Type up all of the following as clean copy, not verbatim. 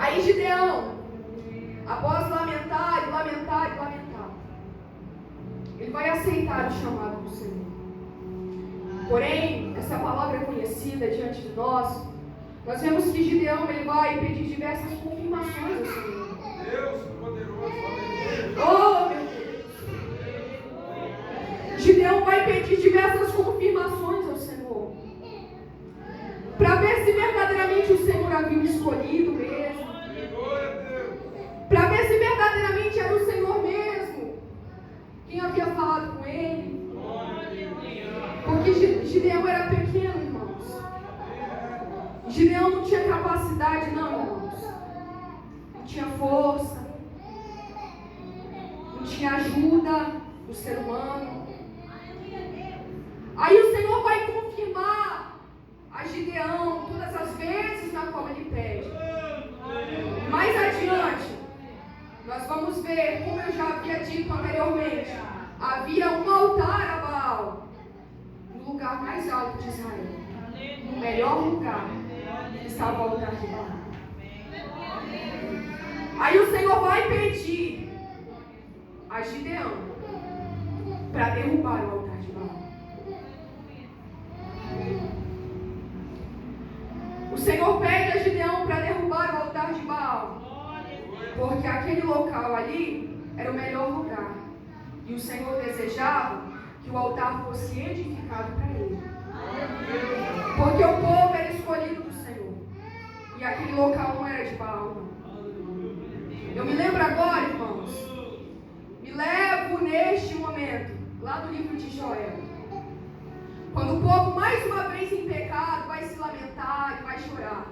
Aí Gideão, após lamentar e lamentar e lamentar, ele vai aceitar o chamado do Senhor. Porém, essa palavra é conhecida diante de nós. Nós vemos que Gideão ele vai pedir diversas confirmações ao Senhor. Deus poderoso, aleluia. Oh, meu Deus! Gideão vai pedir diversas confirmações ao Senhor, para ver se verdadeiramente o Senhor havia o escolhido mesmo, para ver se verdadeiramente era o Senhor mesmo quem havia falado com ele. Porque Gideão era pequeno, irmãos. Gideão não tinha capacidade, não, irmãos. Não tinha força, não tinha ajuda do ser humano. Aí o Senhor vai confirmar a Gideão todas as vezes na qual ele pede. Mais adiante, nós vamos ver, como eu já havia dito anteriormente, havia um altar a Baal no lugar mais alto de Israel. No melhor lugar estava o altar de Baal. Aí o Senhor vai pedir a Gideão para derrubar o altar de Baal. O Senhor pede a Gideão para derrubar o altar de Baal, porque aquele local ali era o melhor lugar. E o Senhor desejava que o altar fosse edificado para ele. Porque o povo era escolhido do Senhor. E aquele local não era de Baal, não. Eu me lembro agora, irmãos, me levo neste momento, lá no livro de Joel. Quando o povo, mais uma vez em pecado, vai se lamentar e vai chorar.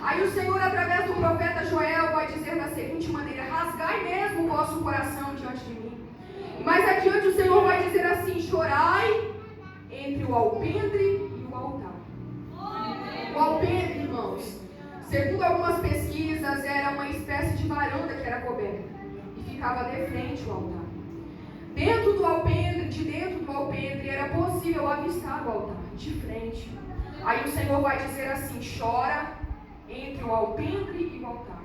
Aí o Senhor, através do profeta Joel, vai dizer da seguinte maneira: rasgai mesmo o vosso coração diante de mim. E mais adiante o Senhor vai dizer assim: chorai entre o alpendre e o altar. O alpendre, irmãos, segundo algumas pesquisas, era uma espécie de varanda que era coberta e ficava de frente ao altar. Dentro do alpendre, de dentro do alpendre, era possível avistar o altar, de frente. Aí o Senhor vai dizer assim: chora entre o alpendre e o altar.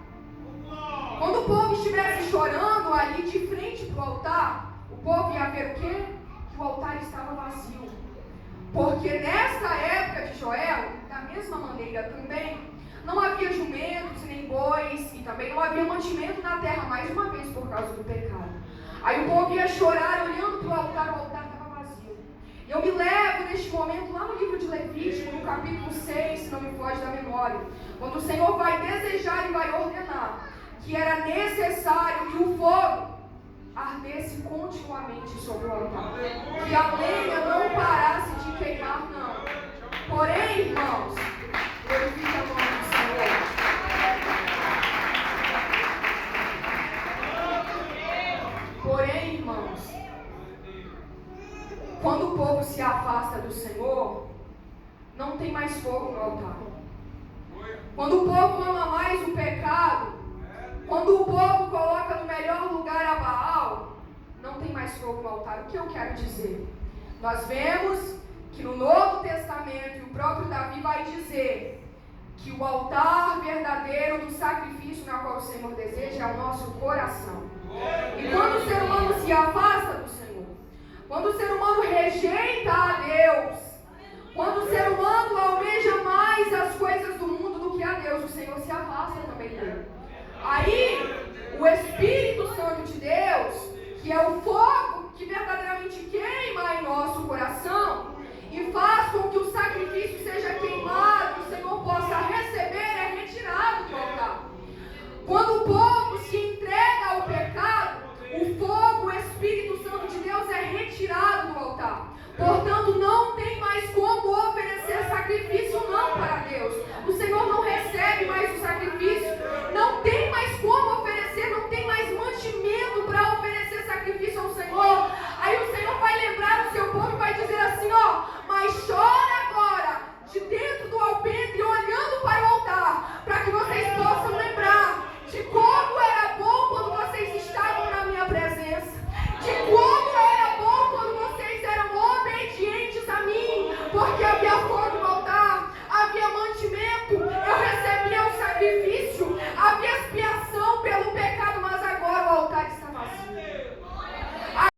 Quando o povo estivesse chorando ali de frente para o altar, o povo ia ver o quê? Que o altar estava vazio. Porque nesta época de Joel, da mesma maneira também, não havia jumentos nem bois, e também não havia mantimento na terra, mais uma vez por causa do pecado. Aí o povo ia chorar olhando para o altar estava vazio. E eu me levo neste momento lá no livro de Levítico, no capítulo 6, se não me foge da memória, quando o Senhor vai desejar e vai ordenar que era necessário que o fogo ardesse continuamente sobre o altar, que a lenha não parasse de queimar, não. Porém, irmãos, glorifique a nome do Senhor. Porém, irmãos, quando o povo se afasta do Senhor, não tem mais fogo no altar. Quando o povo ama mais o pecado, quando o povo coloca no melhor lugar a Baal, não tem mais fogo no altar. O que eu quero dizer? Nós vemos que no Novo Testamento, e o próprio Davi vai dizer que o altar verdadeiro do sacrifício na qual o Senhor deseja é o nosso coração. E quando o ser humano se afasta do Senhor, quando o ser humano rejeita a Deus, quando o ser humano almeja mais as coisas do mundo do que a Deus, o Senhor se afasta também dele. Aí, o Espírito